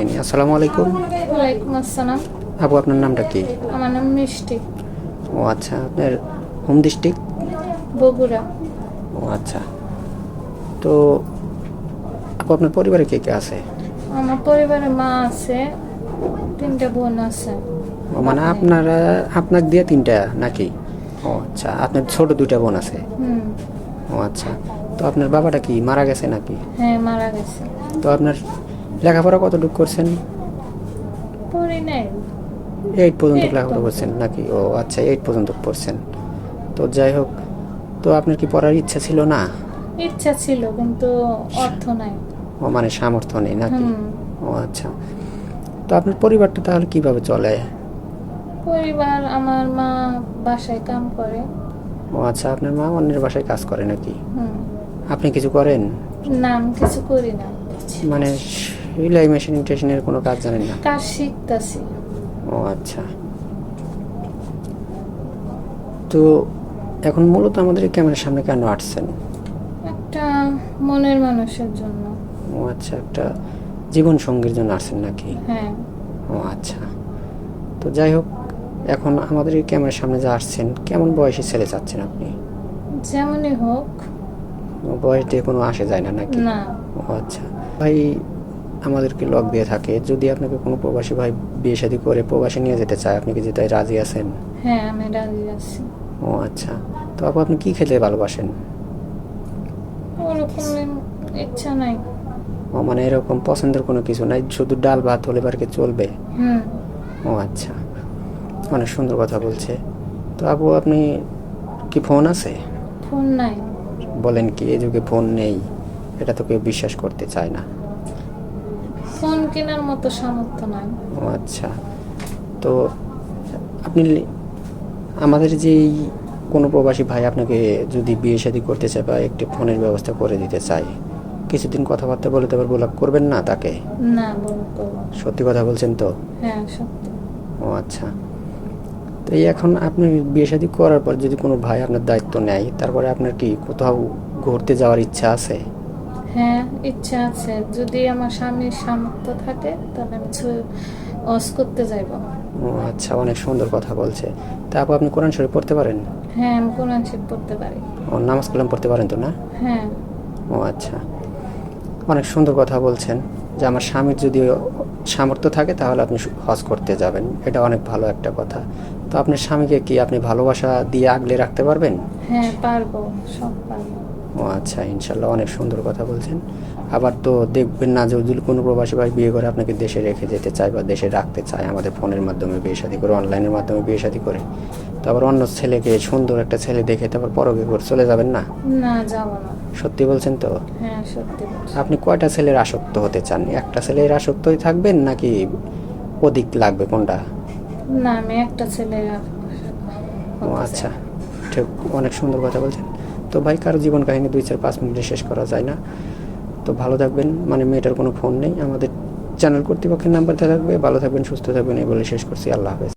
কাহিনী। আসসালামু আলাইকুম। ওয়ালাইকুম আসসালাম। আপু, আপনার নামটা কি? আমার নাম মিষ্টি। ও আচ্ছা, আপনার হোম ডিস্ট্রিক্ট? বগুড়া। ও আচ্ছা। তো আপু, আপনার পরিবারে কে কে আছে? আমার পরিবারে মা আছে, 3টা বোন আছে। মানে আপনার দিয়ে 3টা নাকি? ও আচ্ছা, আপনার ছোট 2টা বোন আছে। হুম। ও আচ্ছা। তো আপনার বাবাটা কি মারা গেছে নাকি? হ্যাঁ, মারা গেছে। তো আপনার লেখাপড়া কতটুকু করছেন? পড়ি নাই। 8 পর্যন্ত এই তো। লেখাপড়া করছেন নাকি? ও আচ্ছা, 8 পর্যন্ত পড়ছেন। তো যাই হোক, তো আপনার কি পড়ার ইচ্ছা ছিল না? ইচ্ছা ছিল কিন্তু অর্থ নাই। ও মানে সামর্থ্য নেই নাকি? হুম। ও আচ্ছা। তো আপনার পরিবারটা তাহলে কিভাবে চলে? পরিবার, আমার মা বাসায় কাম করে। ও আচ্ছা, আপনার মা অন্যের বাসায় কাজ করে নাকি? হুম। আপনি কিছু করেন? না, আমি কিছু করি না। মানে সেলাই মেশিন টেশিনের কোনো কাজ জানেন না? কাজ শিখতাছি। ও আচ্ছা। তো এখন মূলত আমাদের এই ক্যামেরার সামনে কেন আসছেন? একটা মনের মানুষের জন্য। ও আচ্ছা, একটা জীবন সঙ্গীর জন্য আসছেন নাকি? হ্যাঁ। ও আচ্ছা। তো যাই হোক, এখন আমাদের এই ক্যামেরার সামনে যে আসছেন, কেমন বয়সী ছেলে চাচ্ছেন আপনি? যেমনই হোক। বয়স দিয়ে কোনো আসে যায় না নাকি? না। ও আচ্ছা। ভাই আমাদেরকে লক দিয়ে থাকে, যদি আপনাকে কোনো প্রবাসী ভাই বিয়ে শাদী করে প্রবাসে নিয়ে যেতে চায়, আপনি কি যেতে রাজি আছেন? হ্যাঁ, আমি রাজি আছি। ও আচ্ছা। তো আপনি কি খেতে ভালোবাসেন? ওরকম ইচ্ছা নাই। ও মানে এরকম পছন্দের কোনো কিছু নাই, শুধু ডাল ভাত হলে কি চলবে? হুম। ও আচ্ছা, অনেক সুন্দর কথা বলছে। তো আপনি কি ফোন আছে? ফোন নাই। বলেন কি, এই যুগে ফোন নেই? এটা তো কেউ বিশ্বাস করতে চায় না। ফোন কেনার মতো সামর্থ্য নাই। ও আচ্ছা। তো আপনি আমাদের যেই কোনো প্রবাসী ভাই আপনাকে যদি বিয়ে শাদী করতে চায় বা একটি ফোনের ব্যবস্থা করে দিতে চায়, কিছুদিন কথাবার্তা বলে তারপর ব্লক করবেন না তাকে? না, বলতো। সত্যি কথা বলছেন তো? হ্যাঁ, সত্যি। ও আচ্ছা। তো এই এখন আপনি বিয়ে শাদী করার পর যদি কোনো ভাই আপনার দায়িত্ব নেয়, তারপরে আপনার কি কোথাও ঘুরতে যাওয়ার ইচ্ছা আছে? হ্যাঁ, ইচ্ছা আছে। যদি আমার স্বামীর সামর্থ্য থাকে তাহলে আমি হজ করতে যাইব। ও আচ্ছা, অনেক সুন্দর কথা বলছে। তা আপনি কোরআন শরীফ পড়তে পারেন? হ্যাঁ, আমি কোরআন শরীফ পড়তে পারি। ও নামাজ কালাম পড়তে পারেন তো না? হ্যাঁ। ও আচ্ছা, অনেক সুন্দর কথা বলছেন যে আমার স্বামীর যদি সামর্থ্য থাকে তাহলে আপনি হজ করতে যাবেন, এটা অনেক ভালো একটা কথা। তো আপনার স্বামীকে কি আপনি ভালোবাসা দিয়ে আগলে রাখতে পারবেন? হ্যাঁ, পারবো। সব পারবো। ও আচ্ছা, ইনশাল্লাহ, অনেক সুন্দর কথা বলছেন। আবার তো দেখবেন না যে যদি কোনো প্রবাসী ভাই বিয়ে করে আপনাকে দেশে রেখে যেতে চায় বা দেশে রাখতে চায়, আমাদের ফোনের মাধ্যমে বিয়ে শাদী করে, অনলাইনের মাধ্যমে বিয়ে শাদী করে, তো আবার অন্য ছেলেকে, সুন্দর একটা ছেলে দেখে তারপর পরকে করে চলে যাবেন না? না, যাব না। সত্যি বলছেন তো? হ্যাঁ, সত্যি বলছি। আপনি কয়টা ছেলের আসক্ত হতে চান? একটা ছেলের আসক্তই থাকবেন নাকি অধিক লাগবে, কোনটা? না, আমি একটা ছেলে ও আচ্ছা, ঠিক, অনেক সুন্দর কথা বলছেন। তো ভাই, কারো জীবন কাহিনী 2-4-5 মিনিটে শেষ করা যায় না। তো ভালো থাকবেন, মানে মেয়েটার কোনো ফোন নেই, আমাদের চ্যানেল কর্তৃপক্ষের নাম্বার দেওয়া থাকবে। ভালো থাকবেন, সুস্থ থাকবেন, এই বলে শেষ করছি। আল্লাহ হাফেজ।